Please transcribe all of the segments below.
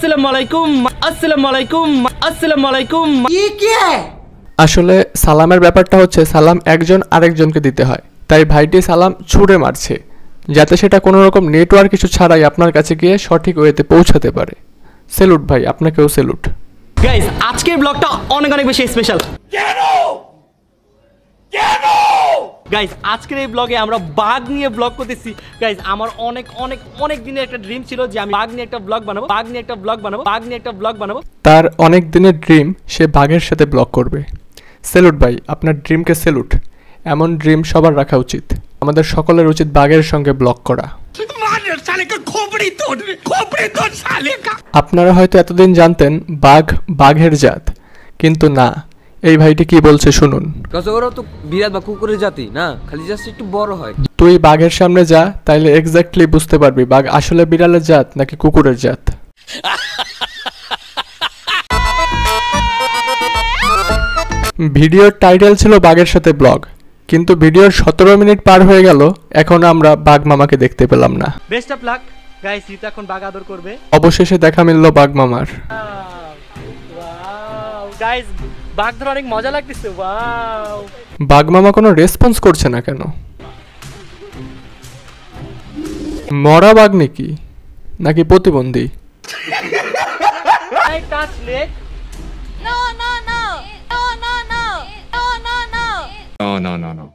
আসসালামু আলাইকুম আসসালামু আলাইকুম আসসালামু আলাইকুম। আসলে সালামের ব্যাপারটা হচ্ছে সালাম একজন আরেকজনকে দিতে হয়, তাই ভাইটি সালাম ছুঁড়ে মারছে যাতে সেটা কোনো রকম নেটওয়ার্ক কিছু ছাড়াই আপনার কাছে গিয়ে সঠিক ওয়েতে পৌঁছাতে পারে। সেলুট ভাই, আপনাকেও সেলুট। গাইস আজকের ব্লগটা অনেক অনেক বেশি স্পেশাল। গাইস আজকের এই ব্লগে আমরা বাঘ নিয়ে ব্লগ করতেছি। গাইস আমার অনেক অনেক অনেক দিনের একটা ড্রিম ছিল যে আমি বাঘ নিয়ে একটা ব্লগ বানাবো, বাঘ নিয়ে একটা ব্লগ বানাবো, বাঘ নিয়ে একটা ব্লগ বানাবো। তার অনেক দিনের ড্রিম সে বাঘের সাথে ব্লগ করবে। সেলুট ভাই, আপনার ড্রিমকে সেলুট। এমন ড্রিম সবার রাখা উচিত। আমাদের সকলের উচিত বাঘের সঙ্গে ব্লগ করা। আপনারা হয়তো এতদিন জানতেন বাঘ বাঘের জাত, কিন্তু না, এই ভাইটি কি বলছে শুনুন। ওরা তো বিড়াল বা কুকুরের জাতি না, খালি জাস্ট একটু বড় হয়। তুই বাঘের সামনে যা, তাইলে এক্স্যাক্টলি বুঝতে পারবি বাঘ আসলে বিড়ালের জাত নাকি কুকুরের জাত। ভিডিওর টাইটেল ছিল বাঘের সাথে ব্লগ, কিন্তু ভিডিওর 17 মিনিট পার হয়ে গেল, এখন আমরা বাঘ মামাকে দেখতে পেলাম না। Best of luck guys, Rita এখন বাঘ আদর করবে। অবশেষে দেখা মিলল বাঘ মামার। গাইস বাঘ ধরে অনেক মজা লাগতেছে। ওয়াও, বাঘ মামা কোনো রেসপন্স করছে না কেন? মরা বাঘ নাকি প্রতিবন্ধী? I touch leg. No, no, no. No, no, no. No, no, no. No, no, no, no.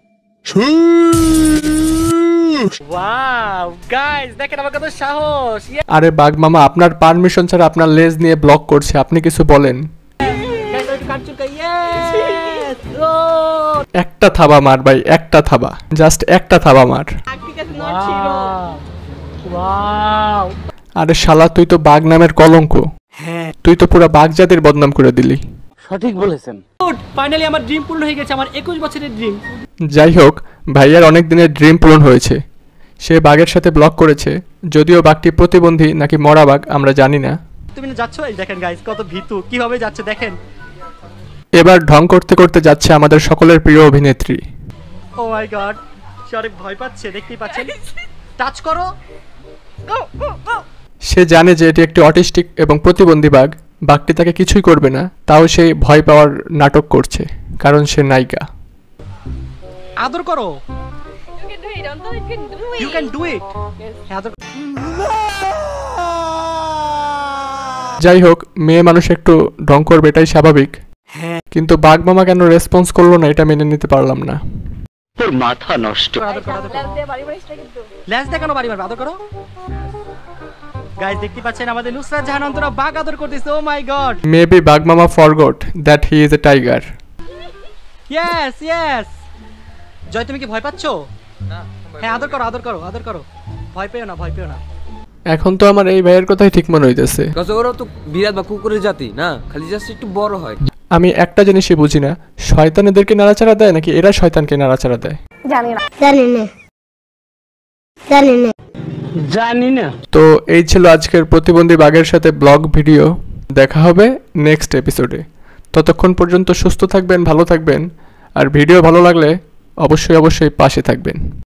Wow, guys, দেখেন আমার কত সাহস। আরে বাঘ মামা, আপনার পারমিশন ছাড়া আপনার লেজ নিয়ে ব্লক করছে, আপনি কিছু বলেন। Guys, একটু কাটচুকা। Yes! Oh! একটা থাবা মার ভাই, একটা থাবা, জাস্ট একটা থাবা মার। Wow! আরে শালা, তুই তো বাঘ নামের কলঙ্ক। হ্যাঁ, তুই তো পুরো বাঘ জাতির বদনাম করে দিলি। সঠিক বলেছেন। ফাইনালি আমার ড্রিম পূর্ণ হয়ে গেছে, আমার 21 বছরের ড্রিম। যাই হোক, ভাইয়ার অনেক দিনের ড্রিম পূরণ হয়েছে। সে বাঘের সাথে ব্লগ করেছে, যদিও বাঘটি প্রতিবন্ধী নাকি মরা বাঘ আমরা জানি না। তুমি না যাচ্ছ, এই দেখেন গাইস কত ভীতু, কিভাবে যাচ্ছে দেখেন। এবার ঢং করতে করতে যাচ্ছে আমাদের সকলের প্রিয় অভিনেত্রী। ও মাই গড, সে অনেক ভয় পাচ্ছে, দেখতেই পাচ্ছেন। টাচ করো। সে জানে যে এটি একটি অটিস্টিক এবং প্রতিবন্ধী বাঘ, বাঘটি তাকে কিছুই করবে না, তাও সে ভয় পাওয়ার নাটক করছে, কারণ সে নায়িকা। আদর করো। You can do it. Anton, you can do it. You can do it. আদর। যাই হোক, মেয়ে মানুষ একটু ঢং করবে, এটাই স্বাভাবিক। কিন্তু বাঘ মামা কেন রেসপন্স করলো না, এটা মেনে নিতে পারলাম না। তোর মাথা নষ্ট। আদর করো, আদর করো। Last day, bari bari strike কিন্তু। লেজ দেখানো বাড়ি মারবে, আদর করো। গাইস দেখতে পাচ্ছেন আমাদের নুসরাত জাহান অন্তরা বাঘ আদর করতেছে। ও মাই গড। মেবি বাঘ মামা forgot that he is a tiger. Yes yes. Joy, তুমি কি ভয় পাচ্ছো? না, হ্যাঁ, আদর করো, আদর করো, আদর করো। ভয় পেও না, ভয় পেও না। এখন তো আমার এই ভাইয়ের কথাই ঠিক মনে হইতেছে। ওরা তো বিড়াল বা কুকুরের জাতি না, খালি জাস্ট একটু বড় হয়। আমি একটা জিনিসই বুঝি না, শয়তান এদেরকে নাড়াচাড়া দেয় নাকি এরা শয়তানকে নাড়াচাড়া দেয়? জানি না। তো এই ছিল আজকের প্রতিবন্ধী বাঘের সাথে ব্লগ ভিডিও। দেখা হবে নেক্সট এপিসোডে। ততক্ষণ পর্যন্ত সুস্থ থাকবেন, ভালো থাকবেন, আর ভিডিও ভালো লাগলে অবশ্যই পাশে থাকবেন।